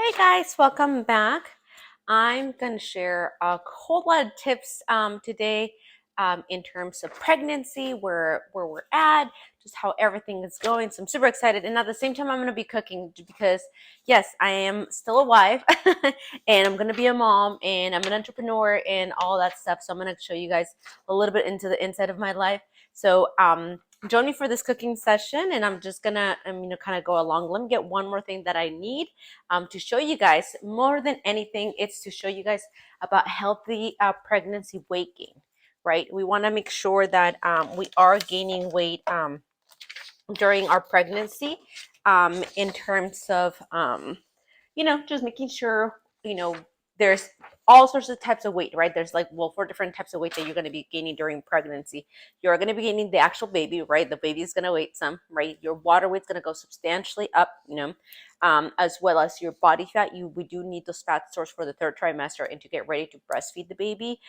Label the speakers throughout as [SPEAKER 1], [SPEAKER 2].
[SPEAKER 1] Hey guys, welcome back. I'm going to share a whole lot of tips today in terms of pregnancy, where we're at, just how everything is going. So I'm super excited. And at the same time, I'm going to be cooking because, yes, I am still a wife and I'm going to be a mom and I'm an entrepreneur and all that stuff. So I'm going to show you guys a little bit into the inside of my life. So join me for this cooking session and I'm just going to, kind of go along. Let me get one more thing that I need to show you guys. More than anything, it's to show you guys about healthy pregnancy weight gain, right? We want to make sure that we are gaining weight during our pregnancy in terms of just making sure, there's all sorts of types of weight, right? There's like, well, 4 different types of weight that you're going to be gaining during pregnancy. You're going to be gaining the actual baby, right? The baby is going to weigh some, right? Your water weight's going to go substantially up, as well as your body fat. We do need those fat stores for the third trimester and to get ready to breastfeed the baby.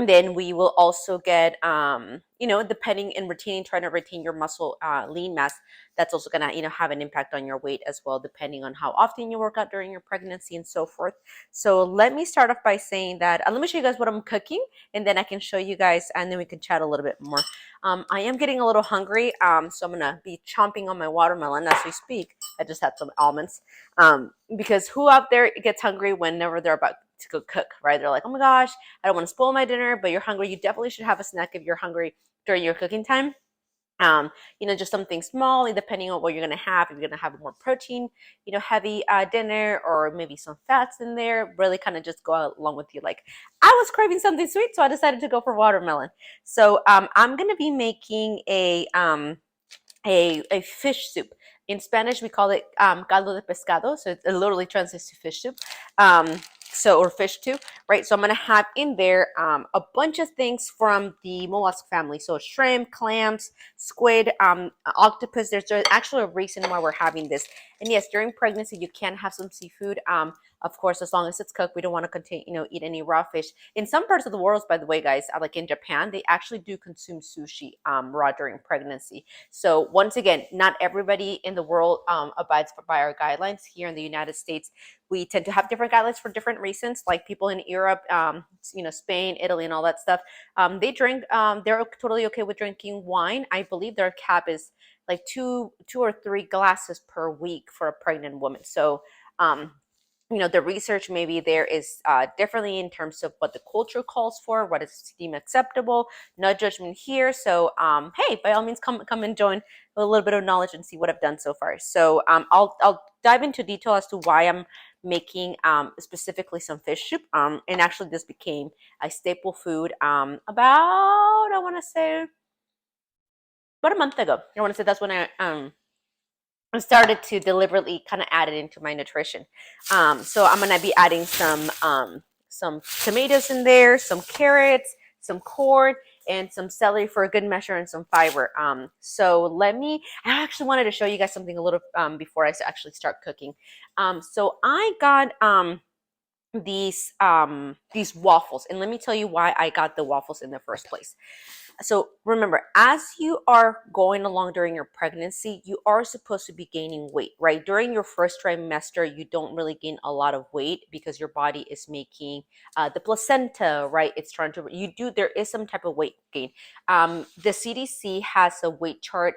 [SPEAKER 1] Then we will also get depending and retaining, trying to retain your muscle lean mass. That's also going to have an impact on your weight as well, depending on how often you work out during your pregnancy and so forth. So let me start off by saying that let me show you guys what I'm cooking, and then I can show you guys, and then we can chat a little bit more. I am getting a little hungry, so I'm gonna be chomping on my watermelon as we speak. I just had some almonds, because who out there gets hungry whenever they're about to go cook, right? They're like, oh my gosh, I don't want to spoil my dinner, but you're hungry. You definitely should have a snack if you're hungry during your cooking time. Just something small, depending on what you're gonna have. If you're gonna have a more protein, heavy dinner, or maybe some fats in there, really kind of just go along with you. Like, I was craving something sweet, so I decided to go for watermelon. So I'm gonna be making a fish soup. In Spanish, we call it caldo de pescado. So it literally translates to fish soup. Or fish too, right? So I'm gonna have in there a bunch of things from the mollusk family. So shrimp, clams, squid, octopus. There's actually a reason why we're having this. And yes, during pregnancy, you can have some seafood. Of course, as long as it's cooked, we don't want to eat any raw fish. In some parts of the world, by the way, guys, like in Japan, they actually do consume sushi raw during pregnancy. So once again, not everybody in the world abides by our guidelines. Here in the United States, we tend to have different guidelines for different reasons. Like people in Europe, Spain, Italy, and all that stuff, they drink. They're totally okay with drinking wine. I believe their cap is like two or three glasses per week for a pregnant woman. So the research maybe there is differently in terms of what the culture calls for, what is deemed acceptable. No judgment here. So hey, by all means, come and join a little bit of knowledge and see what I've done so far. So I'll dive into detail as to why I'm making specifically some fish soup. And actually, this became a staple food about, I want to say, about a month ago. I want to say that's when I started to deliberately kind of add it into my nutrition. So I'm gonna be adding some tomatoes in there, some carrots, some corn, and some celery for a good measure, and some fiber. I actually wanted to show you guys something a little before I actually start cooking. So I got these waffles, and let me tell you why I got the waffles in the first place. So remember, as you are going along during your pregnancy, you are supposed to be gaining weight, right? During your first trimester, you don't really gain a lot of weight because your body is making the placenta, right? It's trying to, there is some type of weight gain. The CDC has a weight chart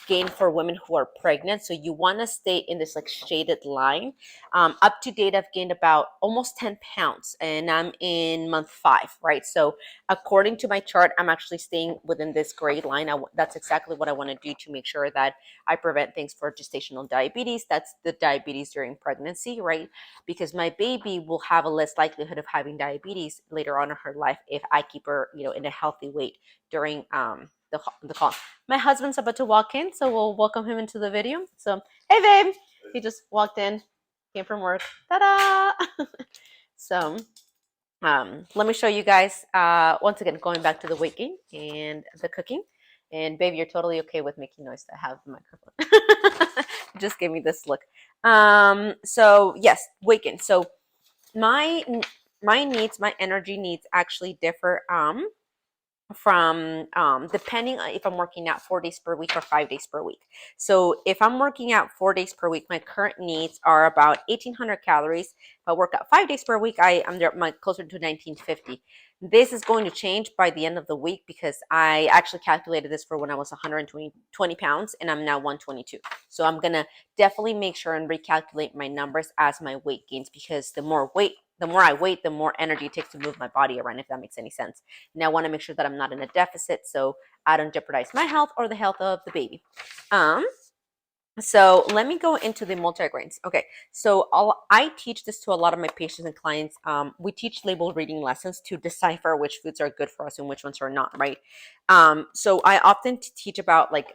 [SPEAKER 1] gain for women who are pregnant. So you want to stay in this like shaded line. Up to date, I've gained about almost 10 pounds and I'm in month 5, right? So according to my chart, I'm actually staying within this gray line. That's exactly what I want to do to make sure that I prevent things for gestational diabetes. That's the diabetes during pregnancy, right? Because my baby will have a less likelihood of having diabetes later on in her life if I keep her, in a healthy weight during the call. My husband's about to walk in, so we'll welcome him into the video. So, hey, babe. He just walked in, came from work. Ta-da! So, let me show you guys, once again, going back to the weight gain and the cooking. And baby, you're totally okay with making noise to have the microphone. Just give me this look. So yes, weight gain. So my needs, my energy needs actually differ from depending on if I'm working out 4 days per week or 5 days per week. So if I'm working out 4 days per week, my current needs are about 1,800 calories. If I work out 5 days per week, I'm there my closer to 1,950. This is going to change by the end of the week because I actually calculated this for when I was 120 pounds and I'm now 122. So I'm gonna definitely make sure and recalculate my numbers as my weight gains, because the more I weight, the more energy it takes to move my body around, if that makes any sense. And I want to make sure that I'm not in a deficit so I don't jeopardize my health or the health of the baby. So let me go into the multigrains. Okay, so I teach this to a lot of my patients and clients. We teach label reading lessons to decipher which foods are good for us and which ones are not, right? So I often teach about like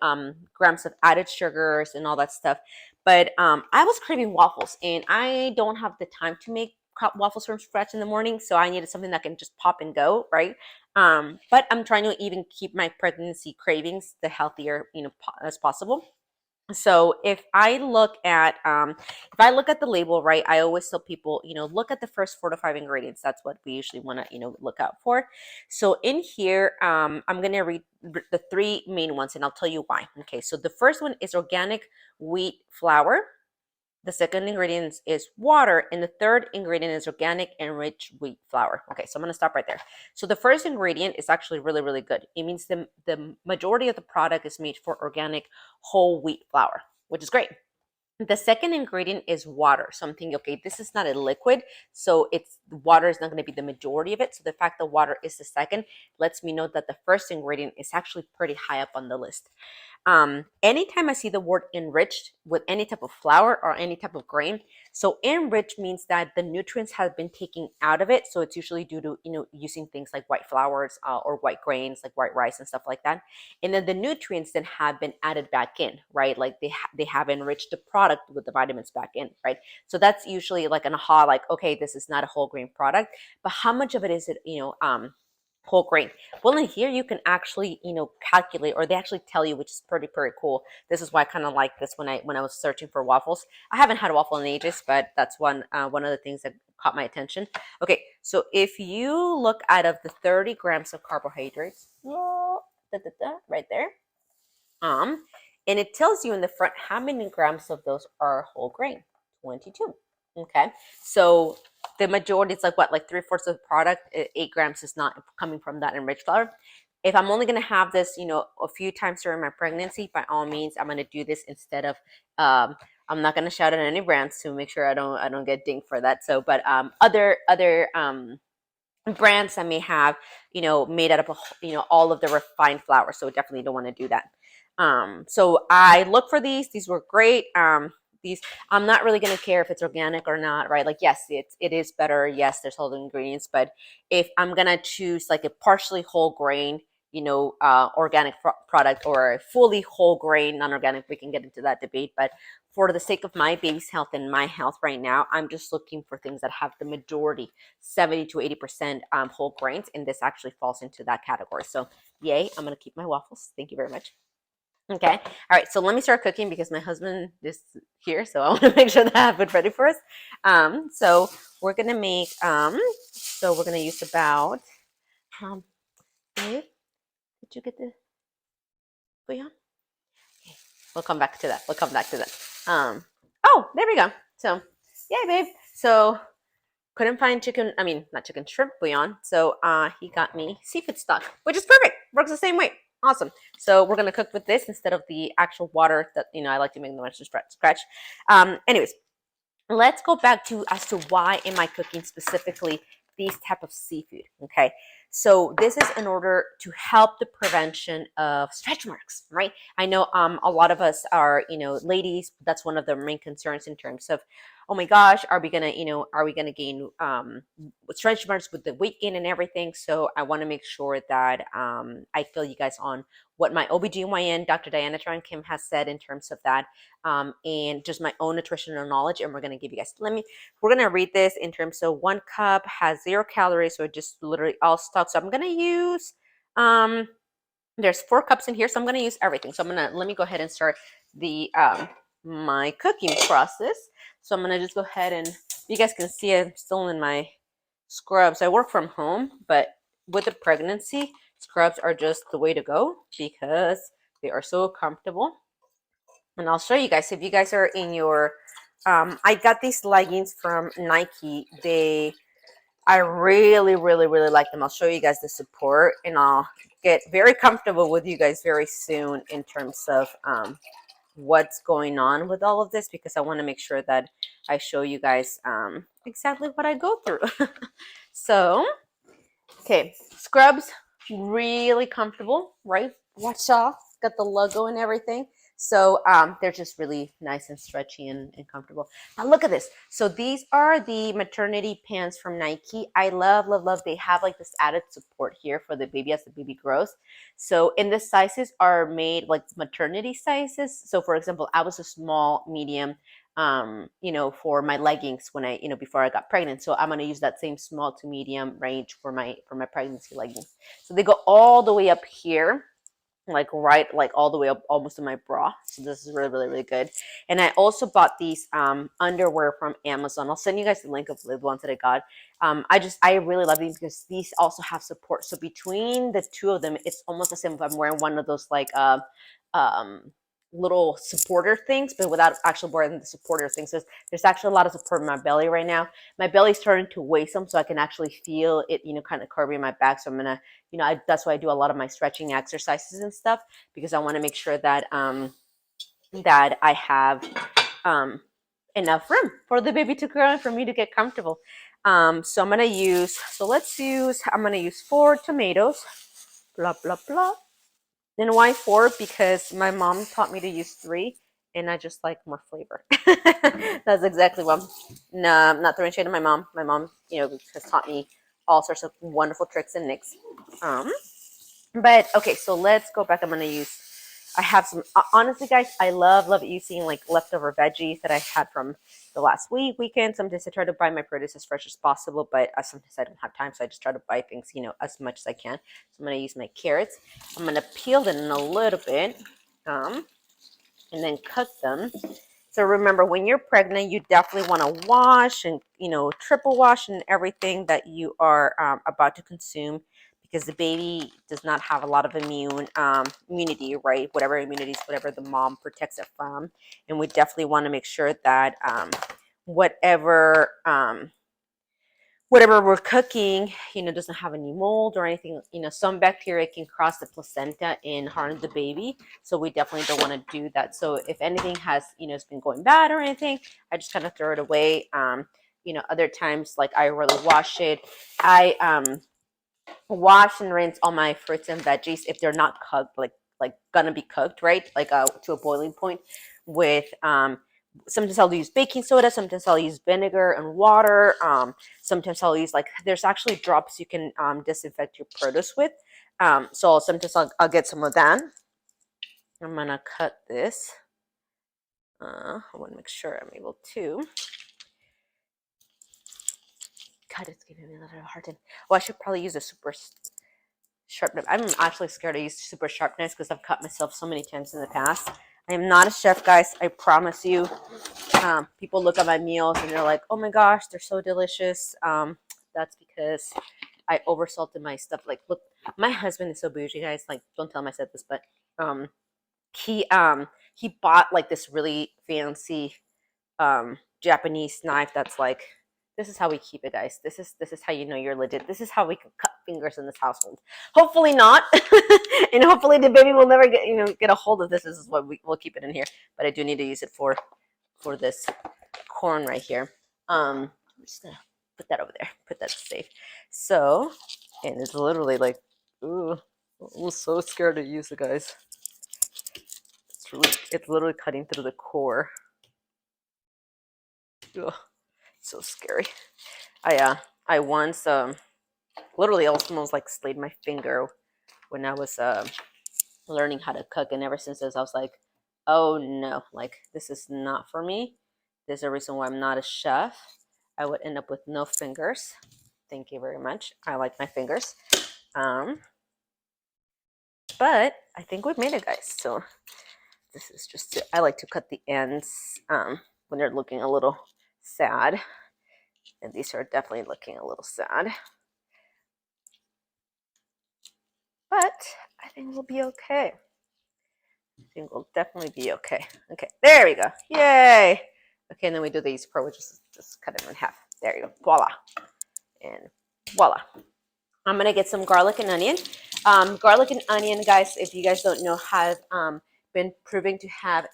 [SPEAKER 1] grams of added sugars and all that stuff. But I was craving waffles, and I don't have the time to make waffles from scratch in the morning, so I needed something that can just pop and go, right? But I'm trying to even keep my pregnancy cravings the healthier, as possible. So if I look at the label, right, I always tell people, look at the first 4 to 5 ingredients. That's what we usually want to, look out for. So in here, I'm gonna read the three main ones, and I'll tell you why. Okay, so the first one is organic wheat flour. The second ingredient is water, and the third ingredient is organic enriched wheat flour. Okay, so I'm gonna stop right there. So the first ingredient is actually really, really good. It means the majority of the product is made for organic whole wheat flour, which is great. The second ingredient is water. So I'm thinking, okay, this is not a liquid, so it's water is not going to be the majority of it. So the fact that water is the second lets me know that the first ingredient is actually pretty high up on the list. Anytime I see the word enriched with any type of flour or any type of grain, so enriched means that the nutrients have been taken out of it. So it's usually due to using things like white flours or white grains like white rice and stuff like that. And then the nutrients then have been added back in, right? Like they have enriched the product with the vitamins back in, right? So that's usually like an aha, like, okay, this is not a whole grain product, but how much of it is it, whole grain? Well, in here you can actually, calculate, or they actually tell you, which is pretty, pretty cool. This is why I kind of like this when I was searching for waffles. I haven't had a waffle in ages, but that's one of the things that caught my attention. Okay, so if you look out of the 30 grams of carbohydrates, right there, and it tells you in the front how many grams of those are whole grain. 22. Okay, so the majority, it's like what, like 3/4 of the product, 8 grams is not coming from that enriched flour. If I'm only going to have this, a few times during my pregnancy, by all means, I'm going to do this instead of. I'm not going to shout at any brands to make sure I don't get dinged for that. So, but other brands that may have, made out of, all of the refined flour. So definitely don't want to do that. So I look for these. These were great. These, I'm not really going to care if it's organic or not, right? Like, yes, it is better. Yes, there's whole ingredients, but if I'm going to choose like a partially whole grain, organic product, or a fully whole grain, non-organic, we can get into that debate. But for the sake of my baby's health and my health right now, I'm just looking for things that have the majority, 70 to 80% whole grains, and this actually falls into that category. So yay, I'm going to keep my waffles. Thank you very much. Okay. All right. So let me start cooking because my husband is here. So I want to make sure that I have it ready for us. So we're going to use about, babe, did you get the bouillon? Okay. We'll come back to that. Oh, there we go. So, yay, babe. So couldn't find not chicken, shrimp bouillon. So he got me seafood stock, which is perfect. Works the same way. Awesome. So we're gonna cook with this instead of the actual water that I like to make the much scratch. Anyways, let's go back to as to why am I cooking specifically these type of seafood. Okay, so this is in order to help the prevention of stretch marks, right? I know a lot of us are, ladies, that's one of the main concerns in terms of, oh my gosh, are we gonna gain stretch marks with the weight gain and everything? So I want to make sure that I fill you guys on what my OBGYN, Dr. Diana Tran Kim, has said in terms of that, and just my own nutritional knowledge. And we're going to give you guys, we're going to read this in terms of 1 cup has 0 calories. So just literally all stock. So I'm going to use, there's 4 cups in here. So I'm going to use everything. So let me go ahead and start my cooking process. So I'm going to just go ahead and, you guys can see I'm still in my scrubs. I work from home, but with the pregnancy, Scrubs are just the way to go because they are so comfortable. And I'll show you guys, if you guys are in your, I got these leggings from Nike. I really, really, really like them. I'll show you guys the support, and I'll get very comfortable with you guys very soon in terms of what's going on with all of this, because I want to make sure that I show you guys exactly what I go through. So, okay, scrubs, really comfortable, right? Watch off, got the logo and everything. So they're just really nice and stretchy and comfortable. Now look at this. So these are the maternity pants from Nike. I love, love, love. They have like this added support here for the baby as the baby grows. So and the sizes are made like maternity sizes. So for example, I was a small, medium, for my leggings when I, before I got pregnant. So I'm going to use that same small to medium range for my pregnancy leggings. So they go all the way up here, like all the way up almost to my bra. So this is really, really, really good. And I also bought these underwear from Amazon. I'll send you guys the link of the ones that I got. I really love these because these also have support. So between the two of them, it's almost the same if I'm wearing one of those like um little supporter things, but without actually wearing the supporter things. So there's actually a lot of support in my belly right now. My belly's starting to weigh some, so I can actually feel it, kind of curving my back. So I'm gonna, that's why I do a lot of my stretching exercises and stuff, because I want to make sure that that I have enough room for the baby to grow and for me to get comfortable. So I'm gonna use 4 tomatoes, blah blah blah. And why 4? Because my mom taught me to use 3, and I just like more flavor. That's exactly what. No, I'm not throwing shade at my mom. My mom, has taught me all sorts of wonderful tricks and nicks. But okay, so let's go back. I have some, honestly, guys, I love using like leftover veggies that I had from the last weekend. Sometimes I try to buy my produce as fresh as possible, but sometimes I don't have time, so I just try to buy things, as much as I can. So I'm going to use my carrots. I'm going to peel them a little bit, and then cut them. So remember, when you're pregnant, you definitely want to wash and, triple wash and everything that you are about to consume, because the baby does not have a lot of immunity, right? Whatever immunity is, whatever the mom protects it from. And we definitely want to make sure that whatever whatever we're cooking, doesn't have any mold or anything. Some bacteria can cross the placenta and harm the baby. So we definitely don't want to do that. So if anything has, it's been going bad or anything, I just kind of throw it away. Other times, like I really wash it. I wash and rinse all my fruits and veggies if they're not cooked, like gonna be cooked, right? Like to a boiling point with sometimes I'll use baking soda, sometimes I'll use vinegar and water. Sometimes I'll use there's actually drops you can disinfect your produce with. So sometimes I'll get some of that. I'm gonna cut this. I want to make sure I'm able to. God, it's giving me a little hard time. Well, I should probably use a super sharp knife. I'm actually scared to use super sharp knives because I've cut myself so many times in the past. I am not a chef, guys. I promise you. People look at my meals and they're like, "Oh my gosh, they're so delicious." That's because I oversalted my stuff. Like, look, my husband is so bougie, guys. Like, don't tell him I said this, but he he bought like this really fancy Japanese knife that's like, this is how we keep it, guys. This is how you know you're legit. This is how we can cut fingers in this household. Hopefully not, and hopefully the baby will never get a hold of this. This is what we'll keep it in here. But I do need to use it for this corn right here. I'm just gonna put that over there. Put that safe. So, and it's literally like, ooh, I'm so scared to use it, guys. It's literally cutting through the core. Ugh, so scary. I once literally almost like slayed my finger when I was learning how to cook, and ever since this I was like, oh no, like this is not for me. There's a reason why I'm not a chef. I would end up with no fingers. Thank you very much. I like my fingers. But I think we've made it, guys. So this is just I like to cut the ends when they're looking a little sad. And these are definitely looking a little sad. but I think we'll be okay. I think we'll definitely be okay. Okay, there we go. Yay. Okay, and then we do the yeast pour, which is just cut it in half. There you go. Voila. And voila. I'm going to get some garlic and onion. Garlic and onion, guys, if you guys don't know, have been proving to have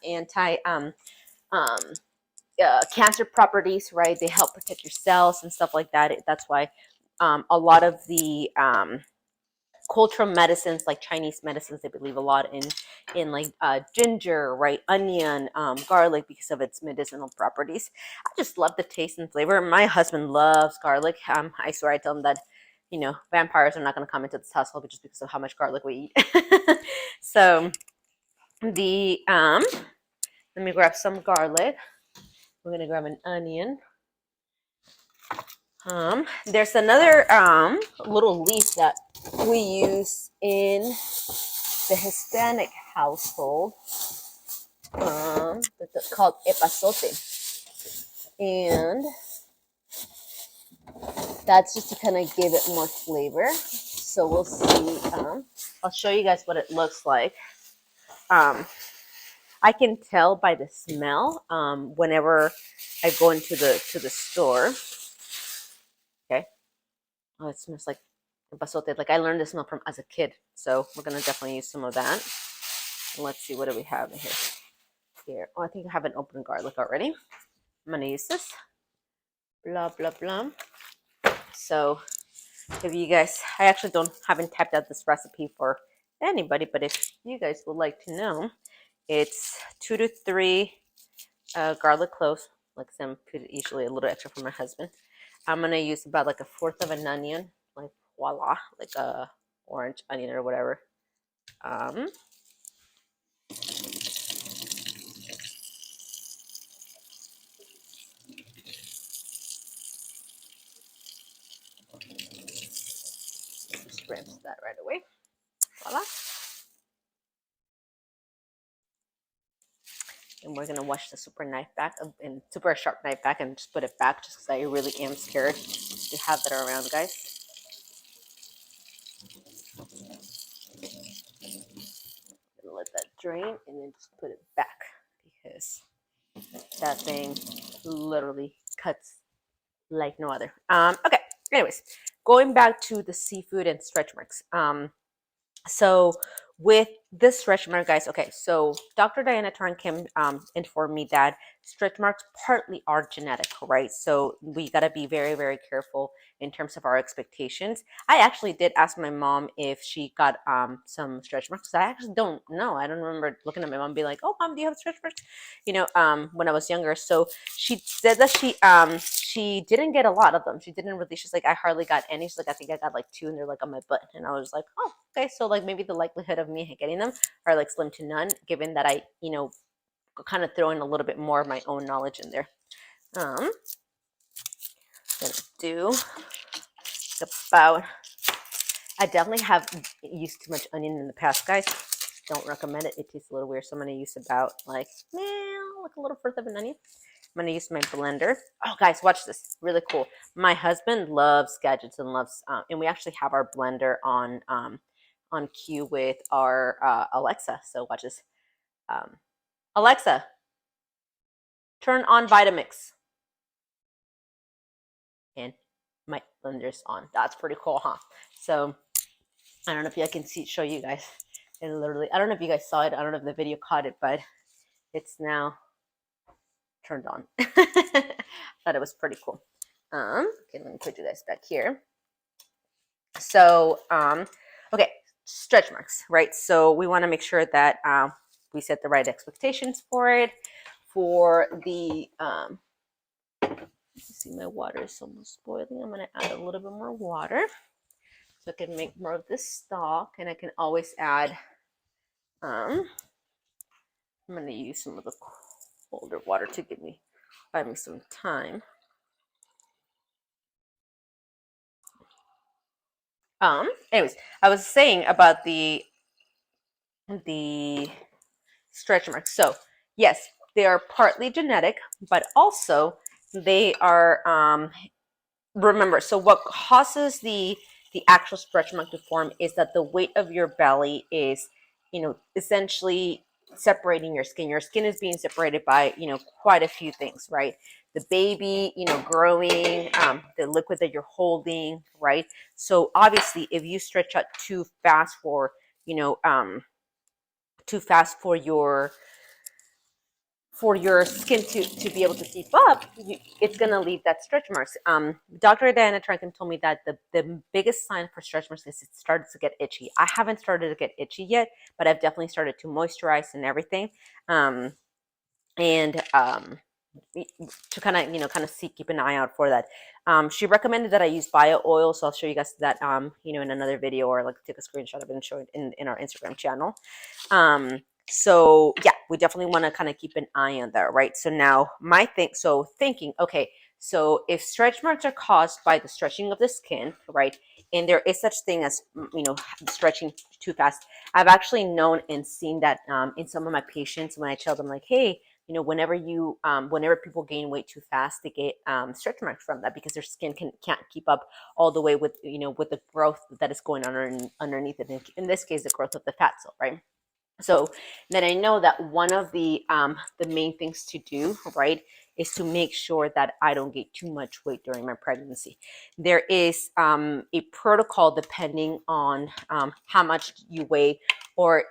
[SPEAKER 1] cancer properties, right? They help protect your cells and stuff like that. That's why a lot of the cultural medicines, like Chinese medicines, they believe a lot in like ginger, right? Onion, garlic, because of its medicinal properties. I just love the taste and flavor. My husband loves garlic. I swear, I tell him that, you know, vampires are not going to come into this household just because of how much garlic we eat. So the let me grab some garlic. We're gonna grab an onion. There's another little leaf that we use in the Hispanic household. That's called epazote, and that's just to kind of give it more flavor. So we'll see. I'll show you guys what it looks like. I can tell by the smell whenever I go into the store. Okay. Oh, it smells like epazote. Like I learned this smell from as a kid. So we're gonna definitely use some of that. And let's see, what do we have in here? Here. Oh, I think I have an open garlic already. I'm gonna use this. Blah blah blah. So if you guys, I actually haven't typed out this recipe for anybody, but if you guys would like to know, it's 2 to 3 garlic cloves. Like some, usually a little extra for my husband. I'm gonna use about like a fourth of an onion, like voila, like a orange onion or whatever. Just rinse that right away. Voila. And we're gonna wash the super sharp knife back and just put it back, just because I really am scared to have that around, guys. Gonna let that drain and then just put it back, because that thing literally cuts like no other. Okay. Anyways, going back to the seafood and stretch marks. So with this stretch mark, guys, okay, so Dr. Diana Tarn Kim informed me that stretch marks partly are genetic, right? So we got to be very, very careful in terms of our expectations. I actually did ask my mom if she got some stretch marks. I actually don't know. I don't remember looking at my mom and being like, "Oh, mom, do you have stretch marks?" You know, when I was younger. So she said that she didn't get a lot of them. She didn't really. She's like, I hardly got any. She's like, I think I got like 2, and they're like on my butt. And I was like, oh, okay. So like maybe the likelihood of me getting them are like slim to none, given that I, you know, kind of throw in a little bit more of my own knowledge in there. Gonna do about. I definitely have used too much onion in the past, guys. Don't recommend it. It tastes a little weird. So I'm gonna use about like a little fourth of an onion. I'm gonna use my blender. Oh, guys, watch this. Really cool. My husband loves gadgets and loves, and we actually have our blender on cue with our Alexa. So watch this. Alexa, turn on Vitamix. And my blender's on. That's pretty cool, huh? So I don't know if I can show you guys. It literally, I don't know if you guys saw it. I don't know if the video caught it, but it's now turned on. Thought it was pretty cool. Okay, let me put you guys back here. So, okay, stretch marks, right? So we want to make sure that we set the right expectations for it. For the, you see my water is almost boiling. I'm going to add a little bit more water so I can make more of this stock, and I can always add, I'm going to use some of the colder water to buy me some time. Anyways, I was saying about the stretch marks. So yes, they are partly genetic, but also they are remember, so what causes the the actual stretch mark to form is that the weight of your belly is, essentially separating your skin. Your skin is being separated by, quite a few things, right? The baby, growing, the liquid that you're holding, right? So obviously, if you stretch out too fast for, you know, too fast for your skin to be able to keep up, it's going to leave that stretch marks. Dr. Diana Trankin told me that the biggest sign for stretch marks is it starts to get itchy. I haven't started to get itchy yet, but I've definitely started to moisturize and everything. And to kind of see, keep an eye out for that. She recommended that I use bio oil, so I'll show you guys that in another video, or like take a screenshot of it and show it in our Instagram channel. So yeah, we definitely want to kind of keep an eye on that, right? So now thinking, okay, so if stretch marks are caused by the stretching of the skin, right, and there is such thing as stretching too fast, I've actually known and seen that in some of my patients when I tell them like, hey, whenever people gain weight too fast, they get stretch marks from that because their skin can't keep up all the way with with the growth that is going on underneath it. In this case, the growth of the fat cell, right? So then I know that one of the main things to do, right, is to make sure that I don't gain too much weight during my pregnancy. There is a protocol depending on how much you weigh, or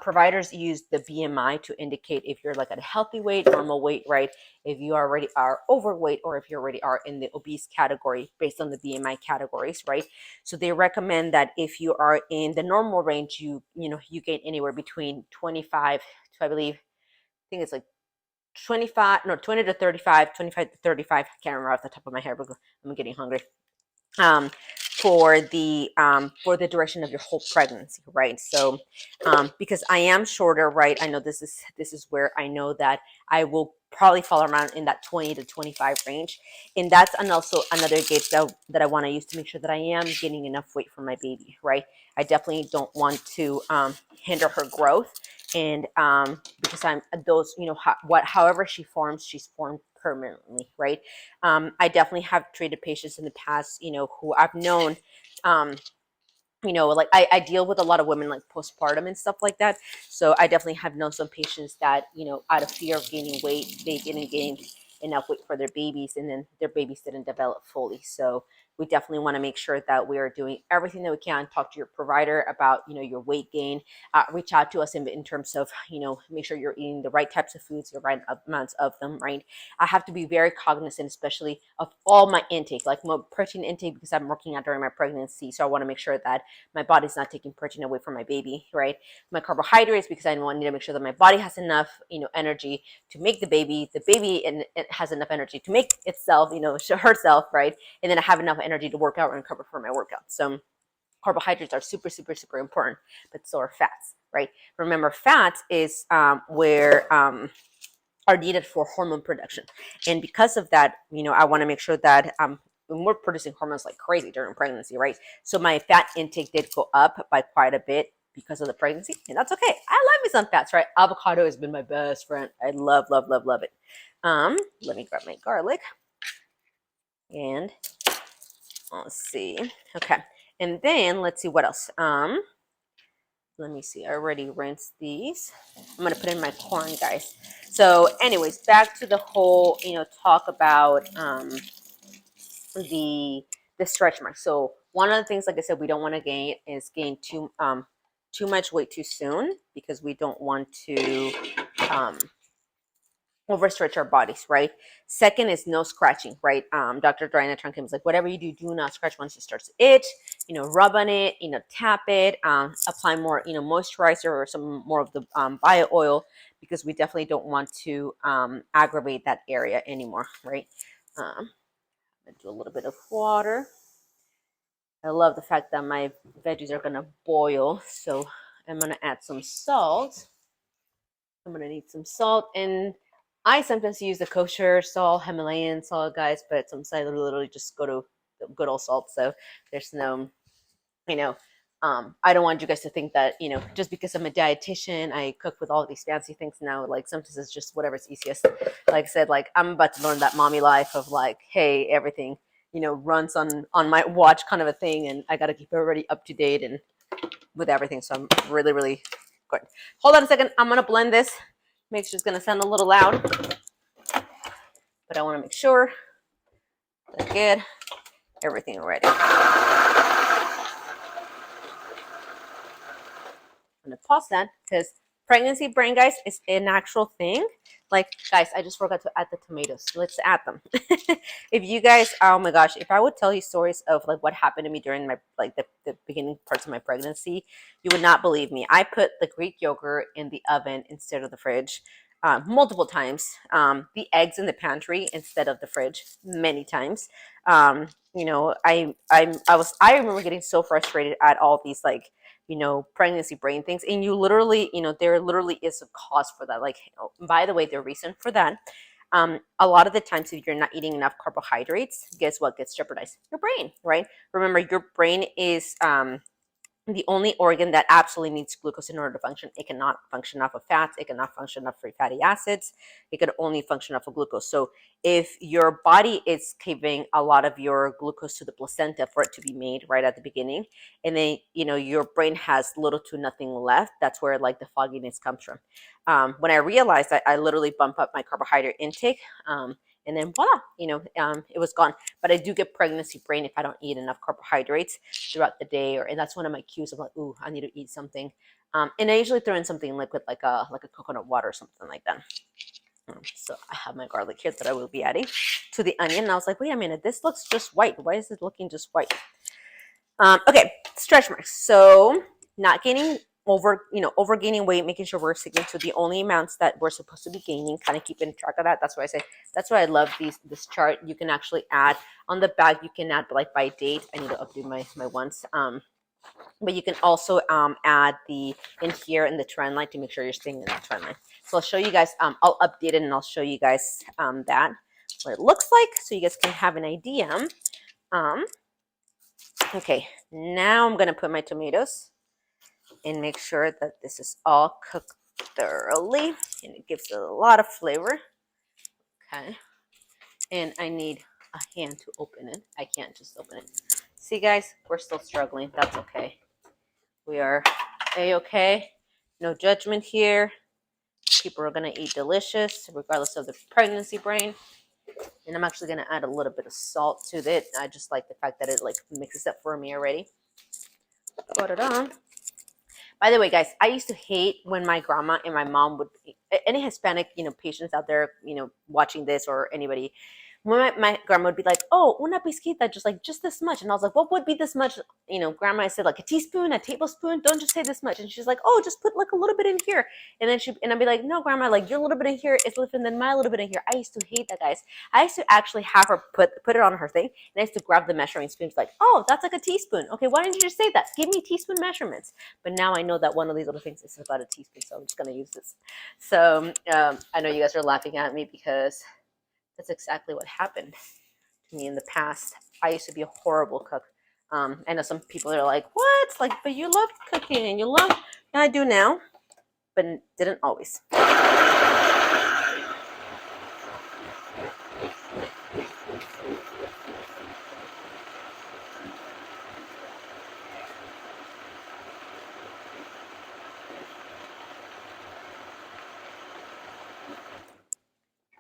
[SPEAKER 1] providers use the BMI to indicate if you're like at a healthy weight, normal weight, right? If you already are overweight, or if you already are in the obese category based on the BMI categories, right? So they recommend that if you are in the normal range, you gain anywhere between 25 to, I believe, I think it's like 20 to 35, 25 to 35. I can't remember off the top of my head, but I'm getting hungry. Um, for the duration of your whole pregnancy, right? So because I am shorter, right, I know this is where I know that I will probably fall around in that 20 to 25 range, and that's also another gauge that I want to use to make sure that I am getting enough weight for my baby, right? I definitely don't want to hinder her growth, and because I'm those, however she's formed permanently, right? I definitely have treated patients in the past, who I've known, like I deal with a lot of women like postpartum and stuff like that. So I definitely have known some patients that, out of fear of gaining weight, they didn't gain enough weight for their babies, and then their babies didn't develop fully. So we definitely want to make sure that we are doing everything that we can. Talk to your provider about, your weight gain. Reach out to us in terms of, make sure you're eating the right types of foods, the right amounts of them, right? I have to be very cognizant, especially of all my intake, like my protein intake, because I'm working out during my pregnancy. So I want to make sure that my body's not taking protein away from my baby, right? My carbohydrates, because I need to make sure that my body has enough, energy to make the baby and it has enough energy to make itself, herself, right? And then I have enough energy to work out and recover for my workout. So carbohydrates are super, super, super important, but so are fats, right? Remember, fats is where are needed for hormone production. And because of that, I want to make sure that we're producing hormones like crazy during pregnancy, right? So my fat intake did go up by quite a bit because of the pregnancy, and that's okay. I love me some fats, right? Avocado has been my best friend. I love, love, love, love it. Let me grab my garlic, and let's see. Okay, and then let's see what else. Let me see. I already rinsed these. I'm gonna put in my corn, guys. So, anyways, back to the whole, talk about the stretch mark. So, one of the things, like I said, we don't want to gain too much weight too soon, because we don't want to overstretch our bodies, right? Second is no scratching, right? Dr. Diana Trunkin was like, whatever you do not scratch once it starts to itch. Rub on it, tap it, apply more, moisturizer or some more of the bio oil, because we definitely don't want to aggravate that area anymore, right? I'm gonna do a little bit of water. I love the fact that my veggies are gonna boil, so I'm gonna add some salt. I'm gonna need some salt, and I sometimes use the kosher salt, Himalayan salt, guys, but sometimes I literally just go to the good old salt. So there's no, you know, I don't want you guys to think that, just because I'm a dietitian, I cook with all these fancy things now. Like sometimes it's just whatever's easiest. Like I said, like I'm about to learn that mommy life of like, hey, everything, runs on my watch kind of a thing, and I got to keep everybody up to date and with everything. So I'm really, really good. Hold on a second. I'm going to blend this. Make sure it's going to sound a little loud, but I want to make sure that I get everything ready. I'm going to pause that because pregnancy brain, guys, is an actual thing. Like, guys, I just forgot to add the tomatoes. Let's add them. If you guys, oh my gosh, if I would tell you stories of like what happened to me during my the beginning parts of my pregnancy, you would not believe me. I put the Greek yogurt in the oven instead of the fridge multiple times. The eggs in the pantry instead of the fridge many times. I remember getting so frustrated at all these like pregnancy brain things. And you literally, there literally is a cause for that. Like, by the way, the reason for that, a lot of the times if you're not eating enough carbohydrates, guess what gets jeopardized? Your brain, right? Remember, your brain is the only organ that absolutely needs glucose in order to function. It cannot function off of fats. It cannot function off free fatty acids. It can only function off of glucose. So if your body is giving a lot of your glucose to the placenta for it to be made right at the beginning, and then your brain has little to nothing left, that's where like the fogginess comes from. When I realized that, I literally bump up my carbohydrate intake, and then voila, it was gone. But I do get pregnancy brain if I don't eat enough carbohydrates throughout the day, and that's one of my cues of like, ooh, I need to eat something. And I usually throw in something liquid like a coconut water or something like that. So I have my garlic here that I will be adding to the onion. And I was like, wait a minute, this looks just white. Why is it looking just white? Okay, stretch marks. So not gaining over gaining weight, making sure we're sticking to the only amounts that we're supposed to be gaining, kind of keeping track of that. That's why I love this chart. You can actually add on the back, you can add like by date. I need to update my ones. But you can also add in here in the trend line to make sure you're staying in the trend line. So I'll show you guys, I'll update it and I'll show you guys that, what it looks like, so you guys can have an idea. Okay, now I'm gonna put my tomatoes and make sure that this is all cooked thoroughly, and it gives it a lot of flavor. Okay, and I need a hand to open it. I can't just open it. See guys, we're still struggling. That's okay. We are a-okay. No judgment here. People are gonna eat delicious regardless of the pregnancy brain. And I'm actually gonna add a little bit of salt to it. I just like the fact that it like mixes up for me already. Put it on. By the way, guys, I used to hate when my grandma and my mom would, any Hispanic, patients out there, watching this, or anybody, when my grandma would be like, oh, una pizquita, just this much. And I was like, what would be this much? Grandma, I said like a teaspoon, a tablespoon, don't just say this much. And she's like, oh, just put like a little bit in here. And then I'd be like, no, grandma, like your little bit in here is different than my little bit in here. I used to hate that, guys. I used to actually have her put it on her thing. And I used to grab the measuring spoons like, oh, that's like a teaspoon. Okay, why didn't you just say that? Give me teaspoon measurements. But now I know that one of these little things is about a teaspoon, so I'm just going to use this. So I know you guys are laughing at me because that's exactly what happened to me in the past. I used to be a horrible cook. I know some people are like, what? Like, but you love cooking and you love, and I do now, but didn't always.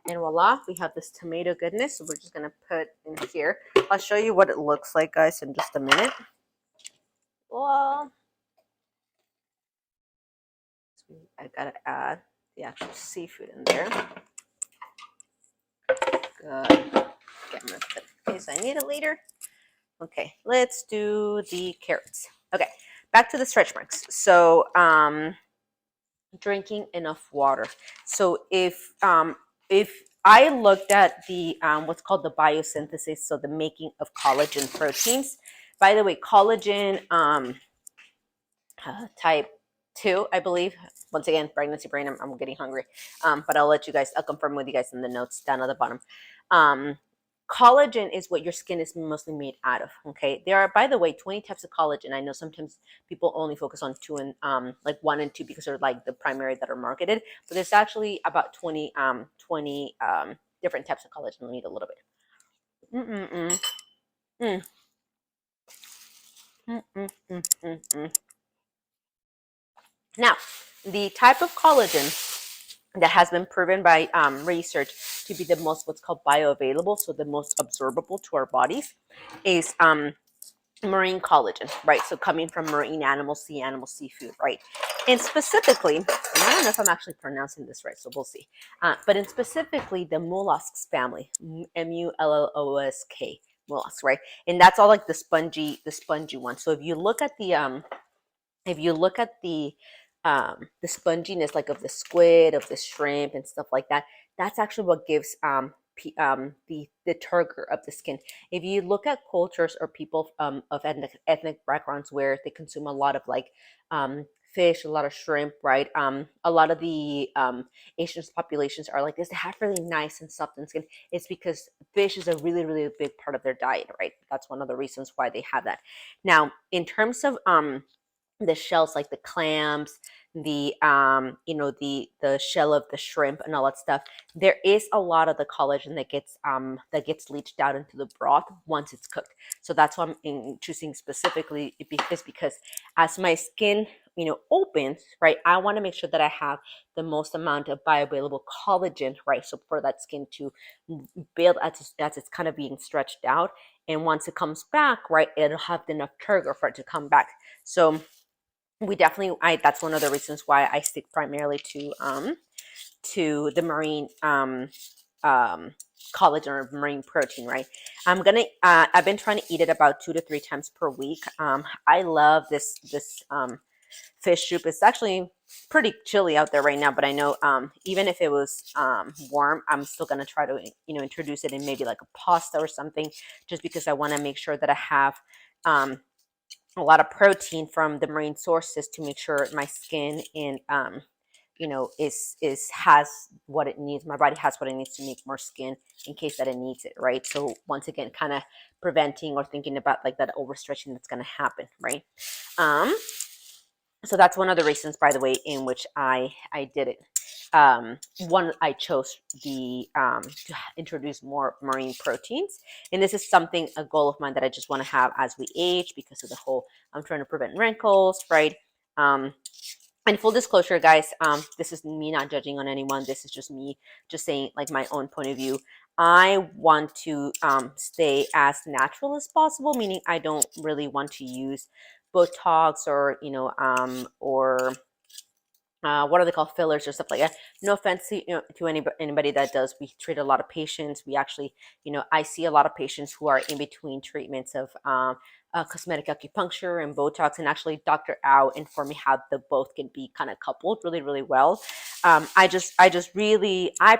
[SPEAKER 1] And voila, we have this tomato goodness. So we're just gonna put in here. I'll show you what it looks like, guys, in just a minute. Well, I gotta add the actual seafood in there. Good. Okay, I'm gonna put it in case I need it later. Okay, let's do the carrots. Okay, back to the stretch marks. So, drinking enough water. So if I looked at the what's called the biosynthesis, so the making of collagen proteins. By the way, collagen type 2, I believe. Once again, pregnancy brain, I'm getting hungry. But I'll confirm with you guys in the notes down at the bottom. Collagen is what your skin is mostly made out of. Okay, there are, by the way, 20 types of collagen. I know sometimes people only focus on 2 and like 1 and 2 because they're like the primary that are marketed, but there's actually about 20 different types of collagen. We need a little bit. Mm. Mm, mm, mm, mm, mm. Now, the type of collagen that has been proven by research to be the most what's called bioavailable, so the most absorbable to our bodies, is marine collagen, right? So coming from marine animals, sea animals, seafood, right? And specifically, and I don't know if I'm actually pronouncing this right, so we'll see. But in specifically the mollusks family, Mullosk, mollusks, right? And that's all like the spongy one. So if you look at the sponginess like of the squid, of the shrimp and stuff like that, that's actually what gives the turgor of the skin. If you look at cultures or people of ethnic backgrounds where they consume a lot of like fish, a lot of shrimp, right? A lot of the Asian populations are like this. They have really nice and soft skin. It's because fish is a really, really big part of their diet, right? That's one of the reasons why they have that. Now, in terms of the shells like the clams, the the shell of the shrimp and all that stuff, there is a lot of the collagen that gets leached out into the broth once it's cooked. So that's why choosing specifically is because as my skin opens, right, I want to make sure that I have the most amount of bioavailable collagen, right, so for that skin to build as it's kind of being stretched out, and once it comes back, right, it'll have enough turgor for it to come back. So we definitely that's one of the reasons why I stick primarily to the marine collagen or marine protein, right? I've been trying to eat it about 2 to 3 times per week. I love this fish soup. It's actually pretty chilly out there right now, but I know even if it was warm, I'm still gonna try to introduce it in maybe like a pasta or something, just because I want to make sure that I have um, a lot of protein from the marine sources to make sure my skin and is has what it needs. My body has what it needs to make more skin in case that it needs it, right? So once again, kind of preventing or thinking about like that overstretching that's going to happen, right? um so that's one of the reasons, by the way, in which I did it. One, I chose to introduce more marine proteins, and this is something, a goal of mine that I just want to have as we age, because of the whole, I'm trying to prevent wrinkles, right? um and full disclosure, guys, this is me not judging on anyone. This is just me just saying like my own point of view. I want to stay as natural as possible, meaning I don't really want to use Botox or or what are they called, fillers or stuff like that. No offense to, to anybody that does. We treat a lot of patients. We actually, I see a lot of patients who are in between treatments of cosmetic acupuncture and Botox, and actually Dr. Au informed me how the both can be kind of coupled really, really well. I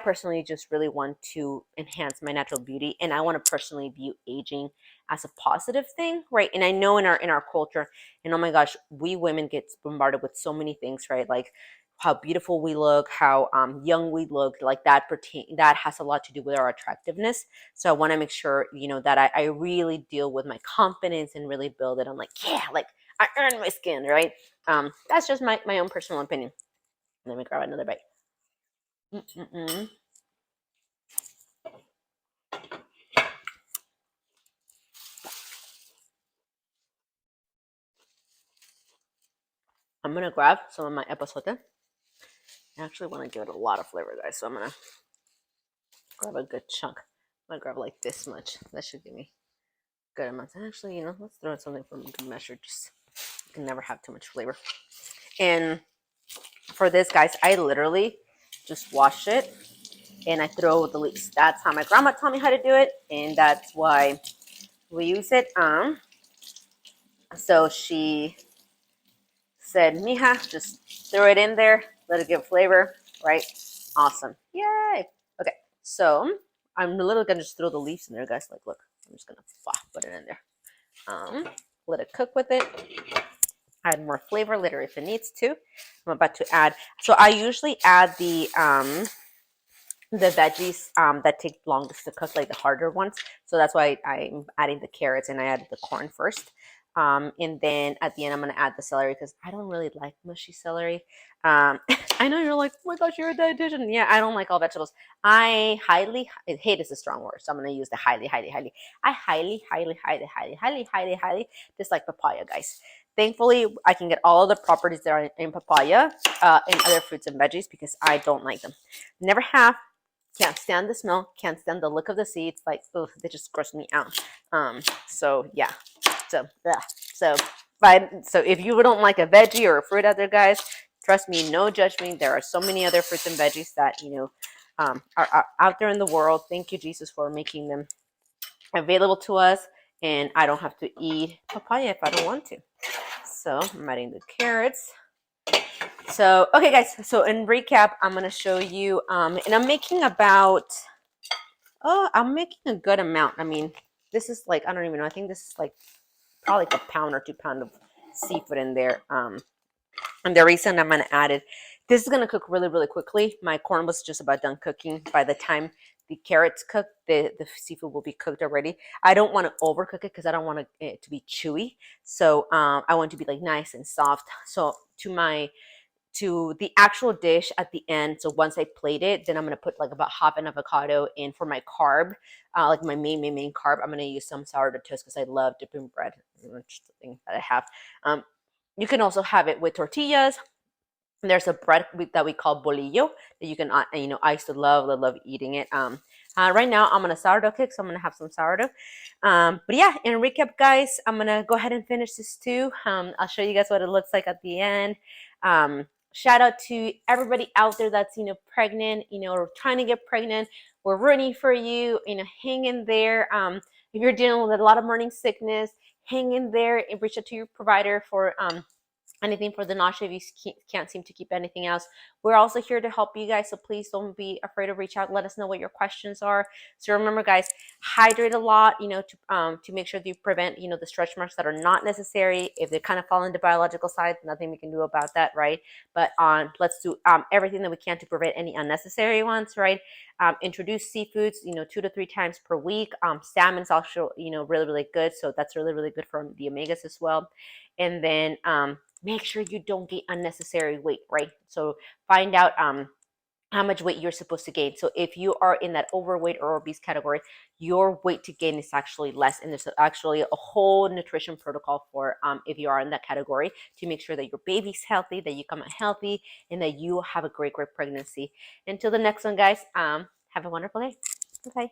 [SPEAKER 1] personally just really want to enhance my natural beauty, and I want to personally view aging as a positive thing, right? And I know in our culture, and oh my gosh, we women get bombarded with so many things, right? Like how beautiful we look, how young we look, like that has a lot to do with our attractiveness. So I want to make sure, that I really deal with my confidence and really build it on like, yeah, like I earned my skin, right? That's just my own personal opinion. Let me grab another bite. Mm-mm-mm. I'm gonna grab some of my epazote. I actually want to give it a lot of flavor, guys, so I'm gonna grab a good chunk. I'm gonna grab like this much. That should give me good amounts. Actually, let's throw in something from a good measure. Just, you can never have too much flavor. And for this, guys, I literally just wash it and I throw the leaves. That's how my grandma taught me how to do it, and that's why we use it. So she said, "Mija, just throw it in there, let it give flavor." Right? Awesome. Yay. Okay. So I'm literally gonna just throw the leaves in there, guys. Like, look, I'm just gonna put it in there. Let it cook with it. Add more flavor later if it needs to. I'm about to add. So I usually add the veggies that take longest to cook, like the harder ones. So that's why I'm adding the carrots, and I added the corn first. And then at the end, I'm going to add the celery because I don't really like mushy celery. I know you're like, oh my gosh, you're a dietitian. Yeah, I don't like all vegetables. Hate is a strong word, so I'm going to use the highly, highly, highly. I highly, highly, highly, highly, highly, highly, highly dislike papaya, guys. Thankfully, I can get all of the properties that are in papaya and other fruits and veggies because I don't like them. Never have. Can't stand the smell. Can't stand the look of the seeds. Like, ugh, they just gross me out. So yeah. So, yeah. So if you don't like a veggie or a fruit out there, guys, trust me, no judgment. There are so many other fruits and veggies that are out there in the world. Thank you, Jesus, for making them available to us, and I don't have to eat papaya if I don't want to. So I'm adding the carrots. So okay, guys. So in recap, I'm gonna show you, and I'm making a good amount. I mean, this is like I don't even know. I think this is like probably like a pound or 2 pounds of seafood in there. And the reason I'm gonna add it, this is gonna cook really, really quickly. My corn was just about done cooking. By the time the carrots cook, the seafood will be cooked already. I don't want to overcook it because I don't want it to be chewy. So I want it to be like nice and soft. So to the actual dish at the end. So once I plate it, then I'm gonna put like about half an avocado in for my carb, like my main carb. I'm gonna use some sourdough toast because I love dipping bread. It's the thing that I have. You can also have it with tortillas. There's a bread that we call bolillo that you can, I used to love eating it. Right now I'm on a sourdough kick, so I'm gonna have some sourdough. But yeah, in recap, guys, I'm gonna go ahead and finish this too. I'll show you guys what it looks like at the end. Shout out to everybody out there that's pregnant, or trying to get pregnant. We're rooting for you. Hang in there. If you're dealing with a lot of morning sickness, hang in there and reach out to your provider for anything for the nausea if you can't seem to keep anything else. We're also here to help you guys, so please don't be afraid to reach out. Let us know what your questions are. So remember, guys, hydrate a lot, to make sure that you prevent, the stretch marks that are not necessary. If they kind of fall into biological side, nothing we can do about that, right? But let's do everything that we can to prevent any unnecessary ones, right? Introduce seafoods, 2 to 3 times per week. Salmon's also, really, really good. So that's really, really good for the omegas as well. And then make sure you don't gain unnecessary weight, right? So find out how much weight you're supposed to gain. So if you are in that overweight or obese category, your weight to gain is actually less. And there's actually a whole nutrition protocol for if you are in that category to make sure that your baby's healthy, that you come out healthy, and that you have a great pregnancy. Until the next one, guys, have a wonderful day. Bye.